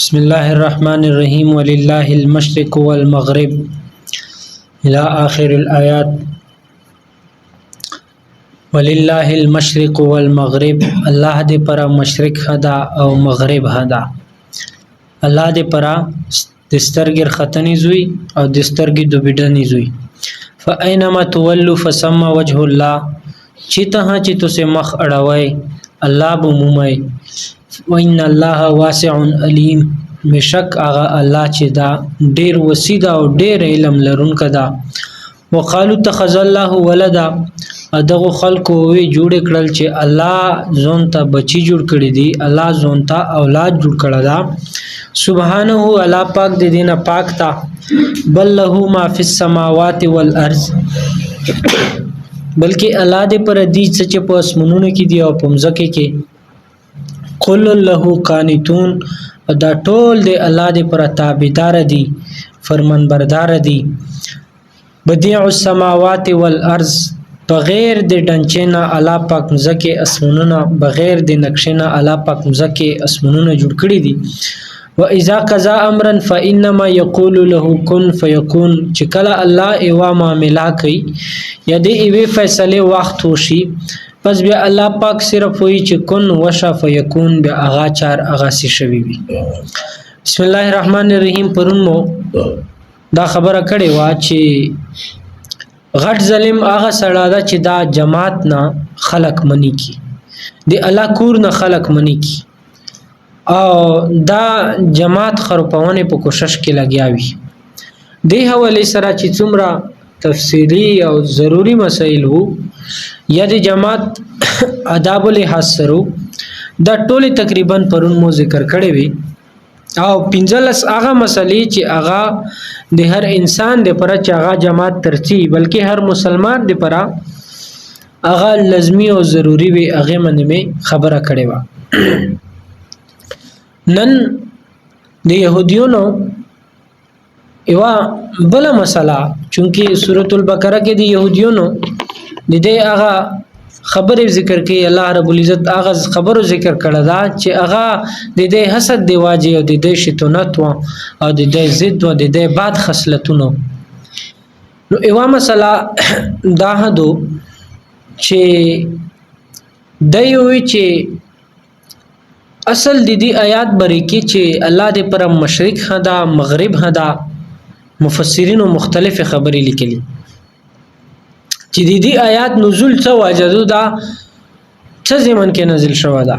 بسم الله الرحمن الرحيم ولله المشرق والمغرب إلى آخر الآيات. ولله المشرق والمغرب، الله دې پر مشرق هدا او مغرب هدا. الله دې پر دسترګر ختنی زوی او دسترګي دوبډنی زوی. فاینما تولوا فثم وجه الله، چته چې تاسو مخ اړوي الله به مومي. وان الله واسع علیم، مشک هغه الله چې دا ډیر وسیده او ډیر علم لرونکا دا. وقالو اتخذ الله ولدا، دغه خلکو وی جوړ کړل چې الله ځون ته بچی جوړ کړی دی، الله ځون ته اولاد جوړ کړی دا. سبحانه الله پاک دې دینه پاک تا. بل له ما فی السماوات والارض، بلکې الله دې پر دې چې په اسمنونو کې دی او په مځکه کې. قل له قانتون، دا ټول دې الله دې پر تابعدار دي، فرمانبردار دي. بدیع السماوات والارض، بغیر د ډنچینا الله پاک مزکه اسمنونه، بغیر د نقشینا الله پاک مزکه اسمنونه جوړ کړی دي. و اذا قضا امرا فانما يقول له كن فيكون، چې کله الله ایوا معاملہ کوي یا د ایوه فیصله وخت وشي، پس بیا الله پاک صرف وایي چې کن وشا فیکون، بیا اغا چار اغا سی شوی وي. بسم الله الرحمن الرحیم. پرون مو دا خبره کړې وا چې غټ ظلم هغه سړی دا چې دا جماعت نه خلق منی کی، دی الله کور نه خلق منی کی، او دا جماعت خرپونه په کوشش کې لګیا وي. د حواله سره چې څومره تفصیلی او ضروری مسائل وو یا د جماعت آداب له حاصرو، دا ټول تقریبا پرون مو ذکر کړی وي. او 15 هغه مسلې چې هغه د هر انسان د پر چې هغه جماعت ترچی، بلکې هر مسلمان د پر هغه لازمی او ضروری وي، هغه منې خبره کړې و. نن د يهوديونو ایوا بل مسله، چونکی سورۃ البقره کې د يهوديونو د دې هغه خبره ذکر کوي، الله رب العزت هغه خبرو ذکر کړه دا چې هغه د دې حسد دی واجی او د دې شیطنت او د دې ضد او د دې باد خصلتونو. نو ایوا مسله دا هدو چې دوی چې اصل د دې آیات بری کې چې الله دې پر مشرق هدا مغرب هدا، مفسرینو مختلف خبرې لیکلي چې د دې آیات نزول څه واجدو دا څه زمن کې نازل شوه دا.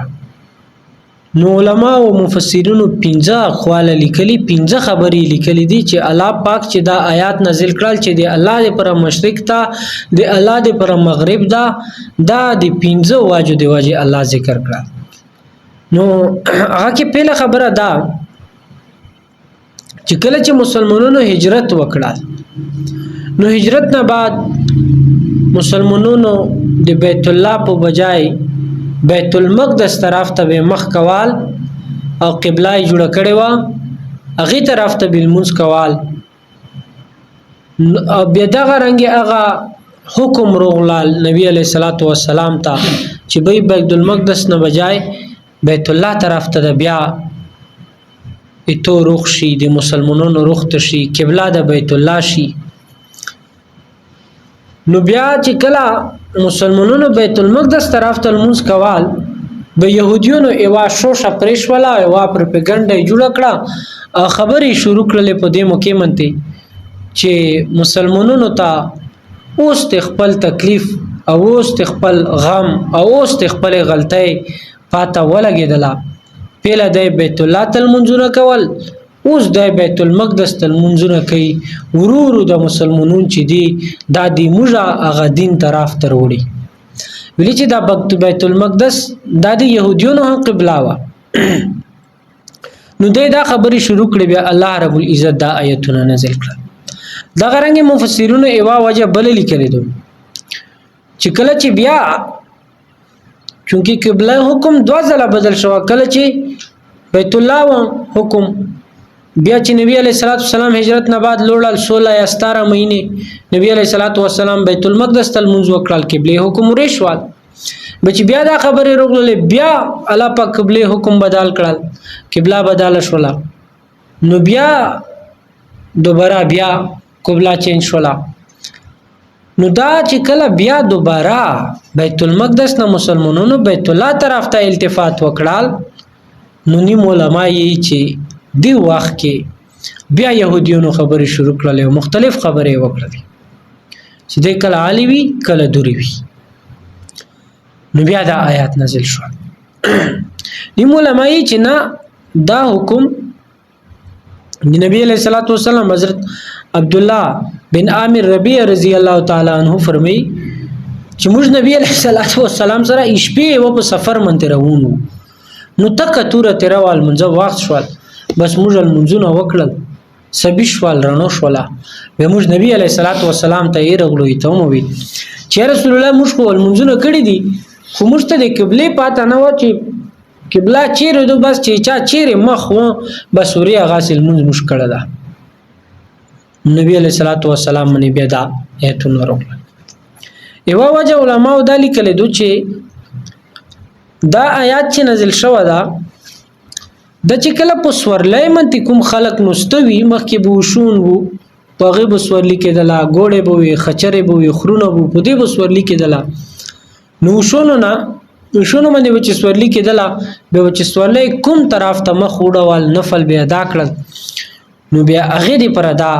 نو علما او مفسرینو 15 اقوال لیکلي، 15 خبرې لیکلي دي چې الله پاک چې دا آیات نازل کړل چې د الله دې پر مشرق تا، د الله دې پر مغرب دا د 15 واجو دی واجه الله ذکر کړل. نو هغه کې پهله خبره دا چې کله چې مسلمانانو هجرت وکړه، نو هجرت نه بعد مسلمانانو د بیت الله په بجای بیت المقدس طرف ته مخ کول او قبله جوړ کړي و، هغه طرف ته بالمنځ کول. او بیا دغه رنګ هغه حکم روغلال نبی علیہ الصلوۃ والسلام ته چې بیت المقدس نه بجای بیت الله طرف ته بیا ایتو روخ شي، د مسلمانانو روخ ته شي، قبله د بیت الله شي. نو بیا چې کله مسلمانانو بیت المقدس طرف ته لمونځ کول، به يهوديونو ایوا شوشه پرېښوله، ایوا پروپاګاندا جوړ کړه، خبرې شروع کړلې په دې موقع منته چې مسلمانانو ته اوس خپل تکلیف او اوس خپل غم او اوس خپل غلطۍ پاته ولګېدله. پیله د بیت الله تل منځونه کول، اوس د بیت المقدس تل منځونه کوي. ورورو د مسلمانون چې دی دا دی موږه هغه دین طرف تر وړي، ویل چې دا بیت المقدس دا د يهوديونو هم قبله و. نو دا خبرې شروع کړې، بیا الله رب العزت دا آیتونه نازل کړل. دا غرنګ مفسرونو ایوا وجه بل لیکلي دي چې کله چې بیا چونکی قبله حکم 2 ځله بدل شو، کله چې بیت الله حکم بیا چې نبی علیہ السلام هجرت نه بعد لوړل 16 یا 17 مہینے نبی علیہ السلام بیت المقدس تل منځ وکړل، قبله حکم ورشوال. بچ بیا دا خبره روغله بیا الله پاک قبله حکم بدل کړل قبله بدل شولا نو بیا دوباره بیا قبله چینج شولا نو دا چې کله بیا دوباره بیت المقدس نه مسلمانانو بیت الله طرف ته التفات وکړل نو نیم علما یې چې دی وخت کې بیا يهوديونو خبرې شروع کړل او مختلف خبرې وکړل چې د کله عالی وی کله دوری وی نو بیا دا آیات نازل شو نیم علما یې چې نه دا حکم نبی علیہ الصلوۃ والسلام حضرت عبد الله بن عامر ربیع رضی الله تعالی عنہ فرمای چې موږ نبی علیہ الصلوۃ والسلام سره شپې و په سفر منته روانو نو تک توره تیروال منځ وخت شوال بس موږ المنځونه وکړل سبي شوال رڼو شولا به موږ نبی علیہ الصلوۃ والسلام ته یې رغلوې ته مو وی چې رسول الله موږ کو المنځونه کړی دي خو موږ ته د قبله پاته نه و چې قبله چیرې دو بس چې چا چیرې مخ و بس وریا غاسل منځ مشکل ده نبی علیہ الصلوۃ والسلام باندې بیا دا ایتونه ورغله یو وجه علماء دا لیکل دي چې دا آیات چې نازل شوه دا د چې کله په سورلای منتی کوم خلق نستوي مخکې بو شون وو په غیب سورلی کېدلا ګوړې بو وي خچرې بو وي خرونه بو په دې بو سورلی کېدلا نو شونو نه شونو باندې چې سورلی کېدلا به چې سورلای کوم طرف ته مخ وډوال نفل به ادا کړل نو بیا هغه دې پر ادا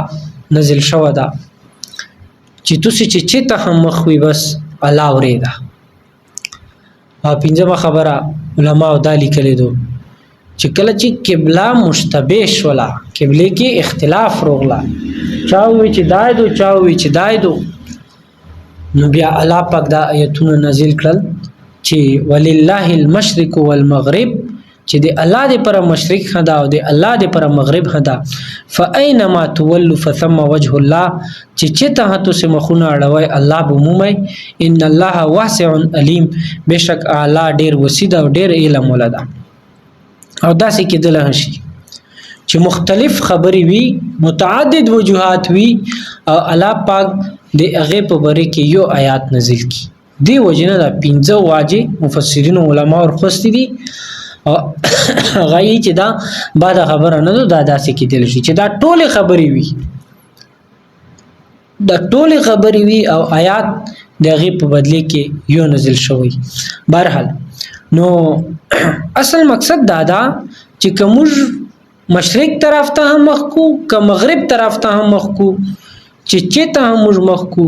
نازل شوه دا چې تاسو چې ته هم مخ وي بس الله اورېدا او پنځمه خبره علماء دا لیکلي دي چې کله چې قبله مشتبه شولا قبله کې اختلاف روغلا چاوي چې دایدو چاوي چې دایدو نو بیا الله پاک دا آیتونه نازل کړل چې ولله المشرق والمغرب چې د الله د پر مشرق خدا او د الله د پر مغرب خدا فاینما تولوا فثم وجه الله چې ته تاسو مخونه اړوي الله به مومي ان الله واسع علیم بشک اعلی ډیر وسید او ډیر علم ولدا او داسې کېدل شي چې مختلف خبرې وي متعدد وجوهات وي او الله پاک د هغه په باره کې یو آیات نازل کی دی وجنه دا 15 واجه مفسرین او علما ورخصتي دي او غایي چې دا بعد خبره نه ده دا داسې کېدل شي چې دا ټوله خبرې وي دا ټوله خبرې وي او آیات دغه په بدله کې یو نازل شوی بهرحال نو اصل مقصد دا دا چې کوم مشرق طرف ته هم مخ کو که مغرب طرف ته هم مخ کو چې ته هم مخ کو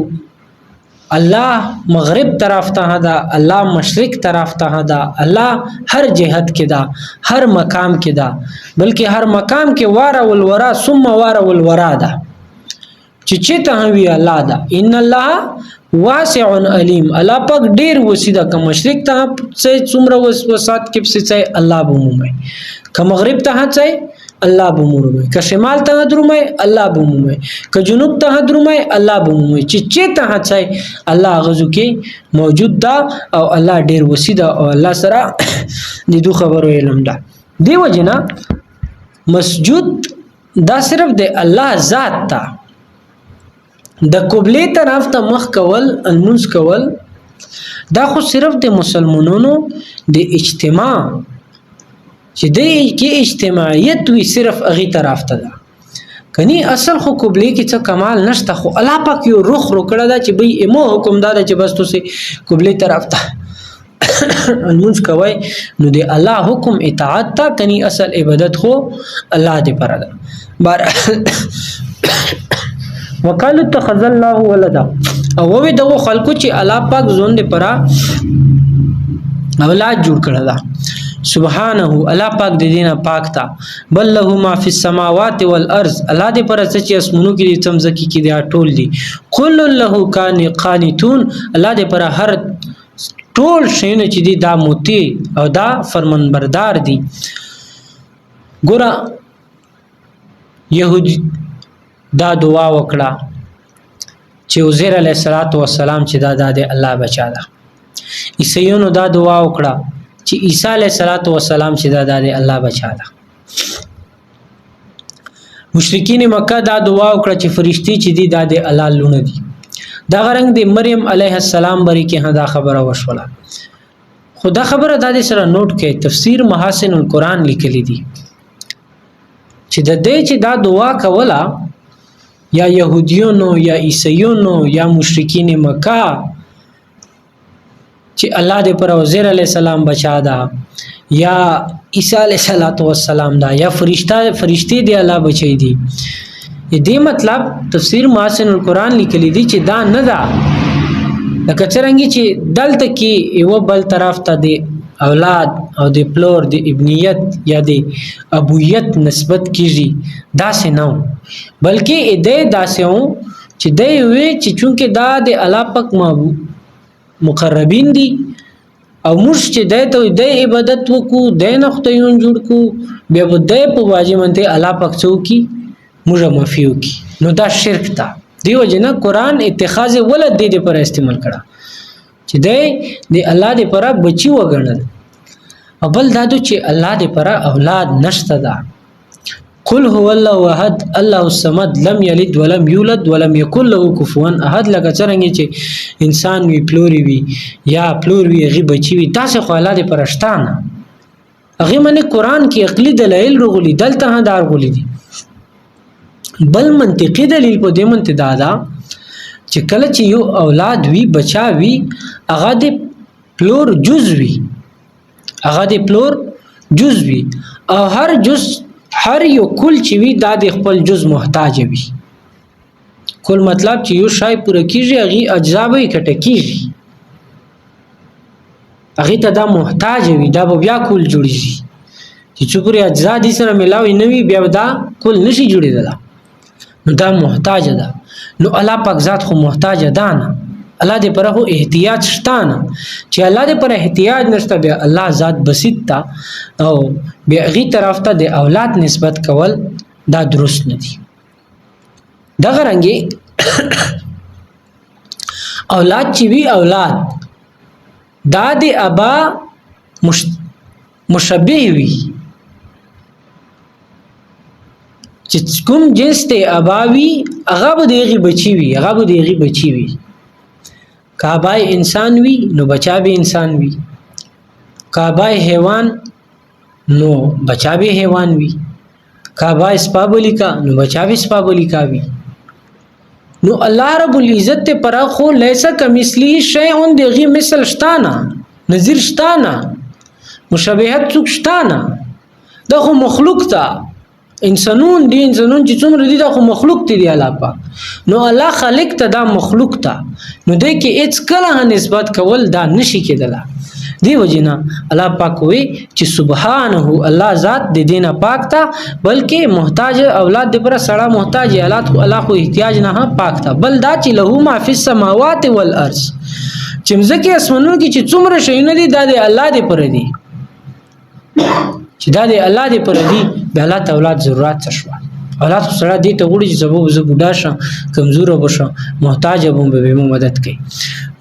الله مغرب طرف ته دا الله مشرق طرف ته دا الله هر جهت کې دا هر مقام کې دا بلکې هر مقام کې واره ولورا ثم واره ولورا دا چې ته وی الله دا ان الله واسع علیم الله پاک ډیر وسیده که مشرق ته څه څومره وسات کې څه الله بومي که مغرب ته څه الله بومي که شمال ته درومي الله بومي که جنوب ته درومي الله بومي چې ته څه الله غزو کې موجود دا او الله ډیر وسیده او الله سره د دو خبرو علم ده دی وجنا مسجود دا صرف د الله ذات ته د قبله طرف ته مخ کول المنس کول دا خو صرف د مسلمانانو د اجتماع چې د کې اجتماعیت وي صرف هغه طرف ته ده کني اصل خو قبله کې څه کمال نشته خو الله پاک یو روح روکړه دا چې به امو حکم دا چې بس تاسو قبله طرف ته المنس کوي نو د الله حکم اطاعت تا کني اصل عبادت خو الله دې پر ده بار وقالو اتخذ الله ولدا او وی دغه خلکو چې الله پاک زون دې پرا اولاد جوړ کړل دا سبحانه الله پاک دې دینه پاک تا بل له ما فی السماوات والارض الله دې پر چې اسمنو کې تمزکی کې دا ټول دي قل له کان قانتون الله دې پر هر ټول شین چې دي دا موتی او دا فرمانبردار دي ګور يهودي دا دعا وکړه چې عزیر علیه السلام چې دا د الله بچا ده عیسیانو دا دعا وکړه چې عیسی علیه السلام چې دا د الله بچا ده مشرکین مکه دا دعا وکړه چې فرشتي چې دي دا د الله لونه دي دا غرنګ د مریم علیه السلام بری کې دا خبره وشوله. خدا خبره د سره نوٹ کې تفسیر محاسن القرآن لیکلی دي چې د دې چې دا دعا کوله یا يهوديونو یا عیسایونو یا مشرکین مکه چې الله دې پر وزیر علی السلام بچا دا یا عیسی علیه السلام دا یا فرشتي دی الله بچی دي. دې مطلب تفسیر محاسن القرآن لیکلی دي چې دا نه ده لکه څنګه چې دلته کې یو بل طرف ته دی اولاد او د پلور د ابنیت یا د ابویت نسبت کیږي، داسې نه بلکې دې داسې و چې دی وی چې چونکه دا د الله پاک مقربین دي او موږ چې د عبادت وکړو د نختیون جوړ کو بیا به د په واجبانته الله پاک څوکي موږ مافیو کی نو دا شرک تا دیو جنا قرآن اتخاذ ولد دې پر استعمال کړه چې د الله دې پر بچي وګڼل او بل دادو چې الله دې پر اولاد نشته دا. قل هو الله احد الله الصمد لم يلد ولم يولد ولم يكن له كفوا احد. لکه څنګه چې انسان وی پلوري وی یا پلور وی غي بچي وی تاسو خو الله دې پرشتانه هغه منه قرآن کې عقلي دلایل رغلي دلته دار غولي دي. بل منطقي دلیل په دې منته دادا چې کله چې یو اولاد وی بچا وی هغه د پلور جز وی او هر جز هر یو کل چې وی د خپل جز محتاج وی. کل مطلب چې یو شای پوره کیږي هغه اجزا به کټه کیږي هغه ته دا محتاج وی دا بیا کل جوړیږي چې څومره اجزا دي سره ملاوي نوي بیا دا کل نشي جوړیدل نو دا محتاج ده. نو الله پاک ذات خو محتاج ده نه الله دې پر هو احتیاج شته نه چې الله دې پر احتیاج نشته بیا الله ذات بسیط تا او بیا غي طرف ته د اولاد نسبت کول دا درست نه دي. دا غرانګي اولاد چې وی اولاد دا د ابا مشبه وی چې کوم جنس ته اباوي هغه به دیغي بچي وي کعبای انسان وی نو بچا به انسان وی کعبای حیوان نو بچا به حیوان وی کعبای سپابلیکا نو بچا به سپابلیکا وی. نو الله رب العزت ته پر خو لیسا کمثلی شیء دیغي مثل شتانا نظیر شتانا مشابهت څوک شتانا دا خو مخلوق تا انسانون چې څومره دي دا خو مخلوق دي الله پاک نو الله خالق ته دا مخلوق ته نو دې کې هیڅ کله نسبت کول دا نشي کېدله. دی وجنا الله پاک وي چې سبحانه الله ذات دې دینه پاک تا بلکې محتاج اولاد دې پر سړی محتاج اولاد الله خو احتیاج نه پاک تا بل دا چې له ما فی السماوات والارض چې مزکه اسمنو کې چې څومره شیونه دي دا د الله دې پر دي چې دا د الله دې پر دي به الله ته اولاد ضرورت شو اولاد سره دې ته وړي چې سبب زه بوډا شم کمزور وبشم محتاج وبم به مدد کوي.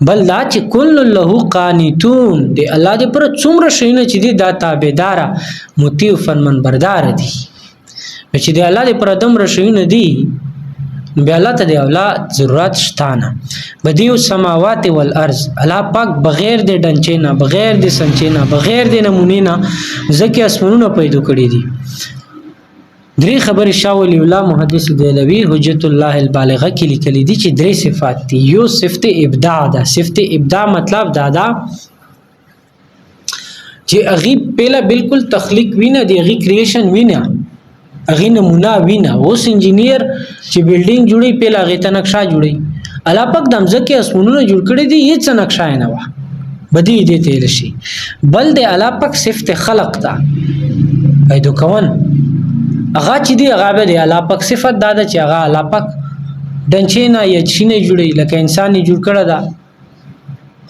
بل دا چې کل له قانتون دې الله دې پر څومره شینه چې دې دا تابعدار مطیع فرمان بردار دي چې دې الله دې پر دم رشینه دي بیا الله ته د اولاد ضرورت شتانه. بدیو سماوات والارض الله پاک بغیر د ډنچې نه بغیر د سنچې نه بغیر د نمونې نه ځکه اسمنونه پیدا کړی دي. درې خبر شاه ولی الله محدث دهلوی حجت الله البالغه کې لیکلي دي چې درې صفات دي. یو صفت ابداع ده. صفت ابداع مطلب دا ده چې هغه پهلا بالکل تخلیق وینه دی هغه کریشن وینه هغه نمونه وینه. اوس انجینیر چې بلډینګ جوړي پهلا هغه ته نقشه جوړي الله پاک د ځمکې اسمنونه جوړ کړی دي هیڅ نقشه نه و بدی دې ته لشي. بل د الله پاک صفت خلق ده پیدا کون هغه چې دی هغه به د الله پاک صفت ده چې هغه الله پاک دنچې نه یا چینه جوړي لکه انسان جوړ کړی ده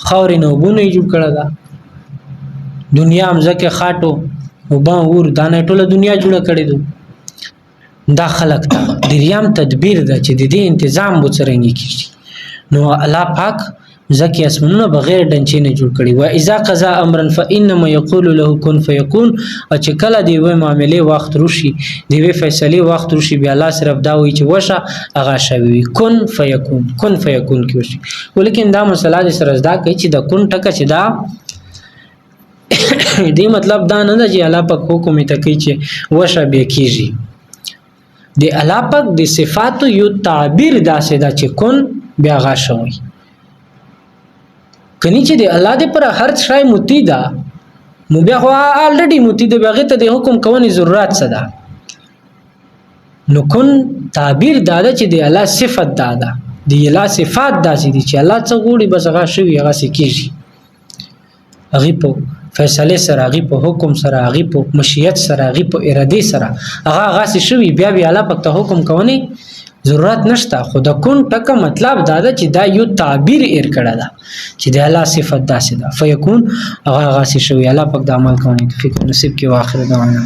خاورې نه وبونه جوړ کړی ده دنیا مزکه خاټو وبا ور دانه ټوله دنیا جوړه کړې ده دا خلق ته دریام تدبیر ده چې د دې تنظیم وڅرنګي کیږي. نو الله پاک ځکه اسمنونه بغیر ډنچې نه جوړ کړي و اذا قضا امرا فانما يقول له كن فيكون او چې کله دی وې معاملې وخت روشي دی وې فیصله وخت روشي بیا الله صرف دا وی چې وشه هغه شوی کن فيكون کن فيكون کې وشي ولیکن دا مسله سره زدا کوي چې د کن ټکه چې دا دی مطلب دا نه دی چې الله پاک حکم ته کوي چې وشه به کیږي دی الله پاک د صفاتو یو تعبیر داسې دا چې کن بیا غاشوي کني چې دی الله دې پر هر شای متی دا نو بیا خو الریډي متی دی بغه ته د حکم کوونی ضرورت څه ده نو کن تعبیر دادا چې دی الله صفت دادا دی الله صفات داسې دي چې الله څه غوړي بس هغه شوی هغه سکیږي هغه په فیصله سره هغه په حکم سره هغه په مشیت سره هغه په اراده سره هغه شوی بیا الله پک ته حکم کوونی ضرورت نشته خو د کون ټکه مطلب دا ده چې دا یو تعبیر ایر کړه ده چې د الله صفت داسې ده فیکون هغه شوی الله پک د عمل کوونی توفیق نصیب کې واخر دعوانا